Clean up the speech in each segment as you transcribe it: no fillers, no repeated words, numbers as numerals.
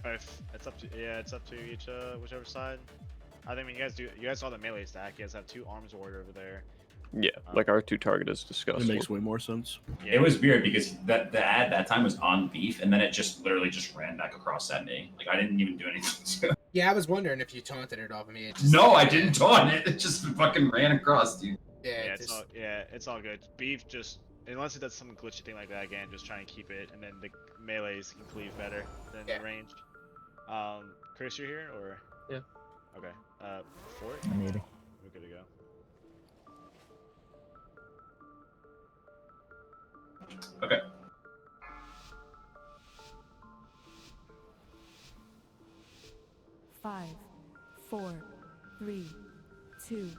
If it's up to it's up to each whichever side. I think when you guys saw the melee stack. You guys have 2 arms warrior over there. Yeah, like our 2 target is disgusting. It makes way more sense. Yeah. It was weird because the ad that time was on beef, and then it just literally just ran back across at me. Like I didn't even do anything to it. Yeah, I was wondering if you taunted it off of me. It just, No, I didn't taunt it. It just fucking ran across, dude. Yeah, it's all good. Beef just unless it does some glitchy thing like that again, just try and keep it, and then the melees can cleave better than the range. Chris, you're here or? Yeah. Okay. Fort. I'm eating. We're good to go. Okay. Five, 4, 3, 2.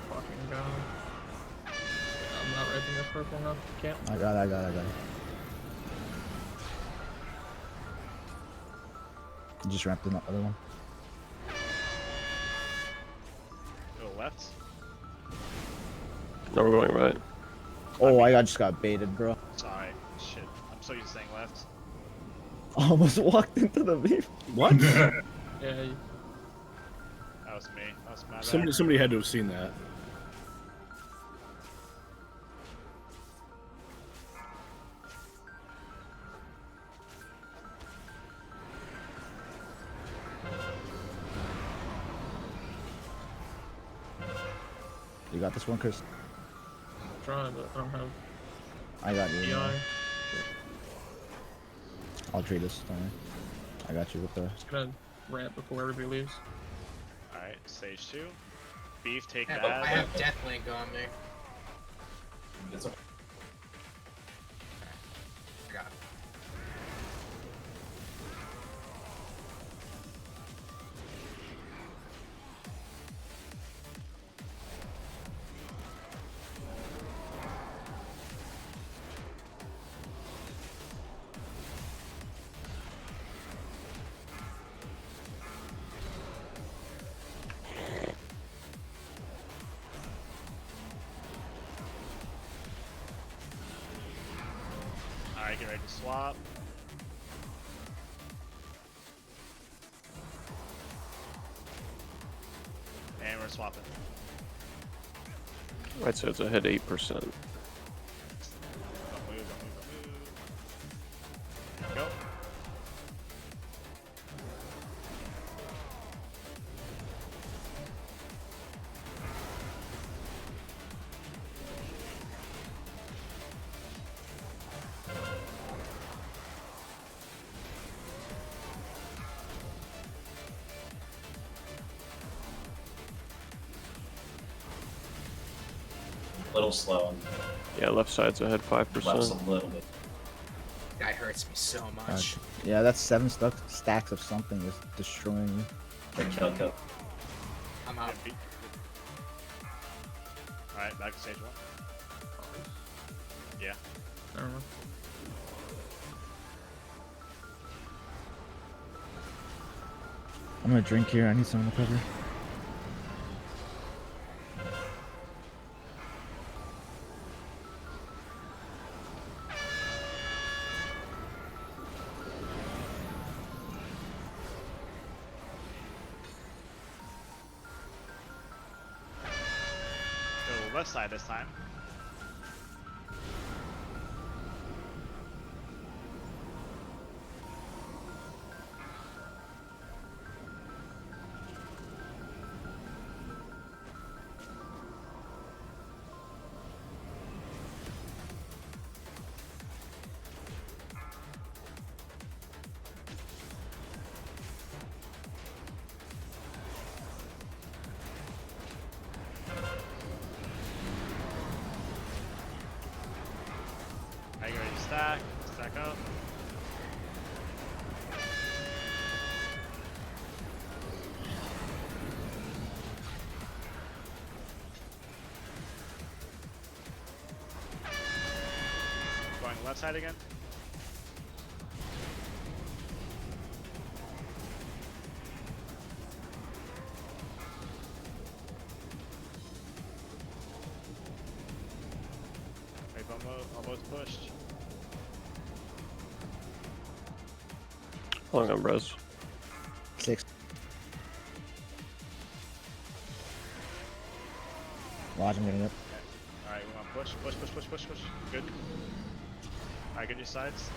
Fucking god. I'm not writing this purple enough. Can't. I got it. You just ramped in the other one. Go left. No, we're going right. Oh, I just got baited, bro. Sorry. Shit. I'm so used to saying left. I almost walked into the beef. What? Yeah. That was me. That was my bad. Somebody had to have seen that. You got this one, Chris? I'm trying, but I don't have I got you. EI. I'll trade this. Don't worry. I got you with the. Just gonna ramp before everybody leaves. Alright, stage 2. Beef, take I that. have Deathlink on me. It's okay. I got it. Alright, get ready to swap. And we're swapping. Right side's ahead 8%. Don't move. Go. Little slow. Yeah, left side's ahead Left's 5%. a little bit. Guy hurts me so much. Gotcha. Yeah, that's 7 stacks of something is destroying you. Okay, kill. I'm out. Alright, back to stage 1. Yeah. I don't know. I'm gonna drink here. I need someone to cover. Go left side this time. Are you ready to stack? Stack up. Going left side again. almost pushed. How long on res? 6. Watch him getting up. Alright, we want to push. Good. Alright, good your sides.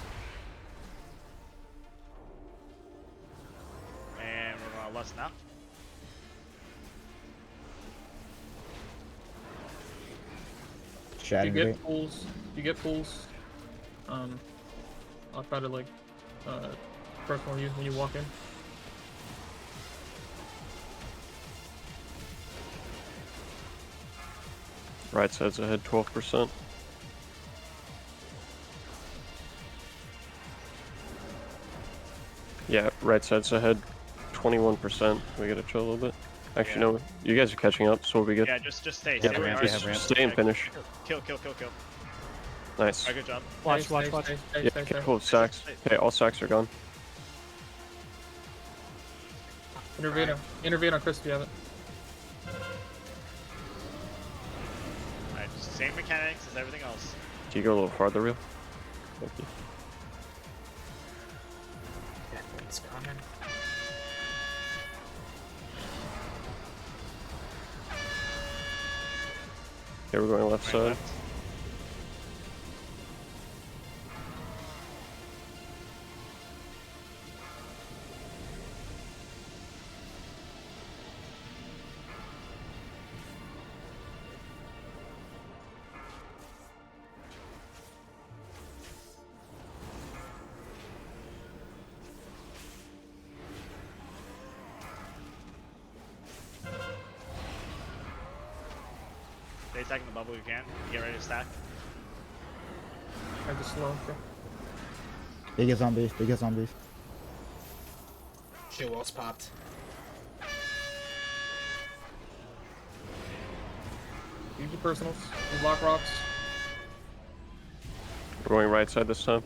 And we're going to lust now. If Chatting you great. get pulls, I'll try to like personal you when you walk in. Right side's ahead 12%. Yeah, right side's ahead 21%. We gotta chill a little bit. Actually, Yeah. no, you guys are catching up, so we'll be good. Yeah, just stay. Yeah, Stay ramp, where you yeah, are. Just ramp. stay and finish. Kill. Nice. Alright, good job. Watch. Yeah, careful with sacks. Okay, all sacks are gone. Intervene on Chris if you have it. Alright, same mechanics as everything else. Can you go a little farther, real? Thank you. That one's coming. Okay, we're going left Right, side. left. Stay attacking the bubble if you can. Get ready to stack. I just slow. Okay. Biggest zombies. Biggest zombies. Shield wall's popped. Use your personals. You block rocks. We're going right side this time.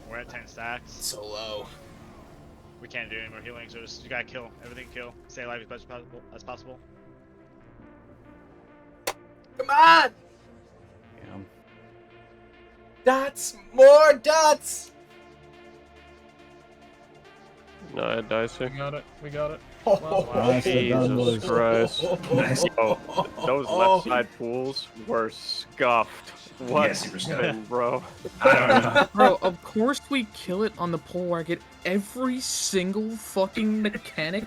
We're at 10 stacks. So low. We can't do any more healing, so just you gotta kill. Everything kill. Stay alive as best as possible. Come on! Yeah. Dots! More dots! No, it dies We here. got it. Oh, Nicely done, boys. Jesus Christ. Nice. Oh, those left side pools were scuffed. What, Yeah, super scuffed. happened, bro? I don't know. Bro, of course we kill it on the pole where I get every single fucking mechanic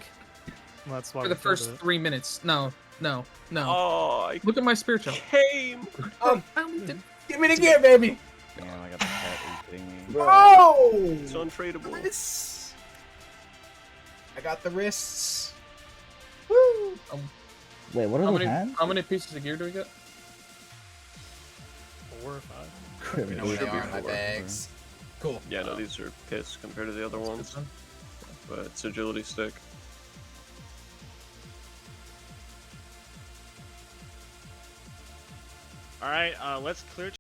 That's why for the first 3 minutes. No. Oh, I Look at my spirit shell. came. I don't need to- Give me the gear, baby! Damn, I got the cat thingy. Oh! It's untradeable. Wrists. I got the wrists. Woo! Wait, what are those hands? How many pieces of gear do we get? 4 or 5. Crap, You know dude. where they are in my four. bags. Cool. Yeah, no, these are piss compared to the other ones. But it's agility stick. Alright, let's clear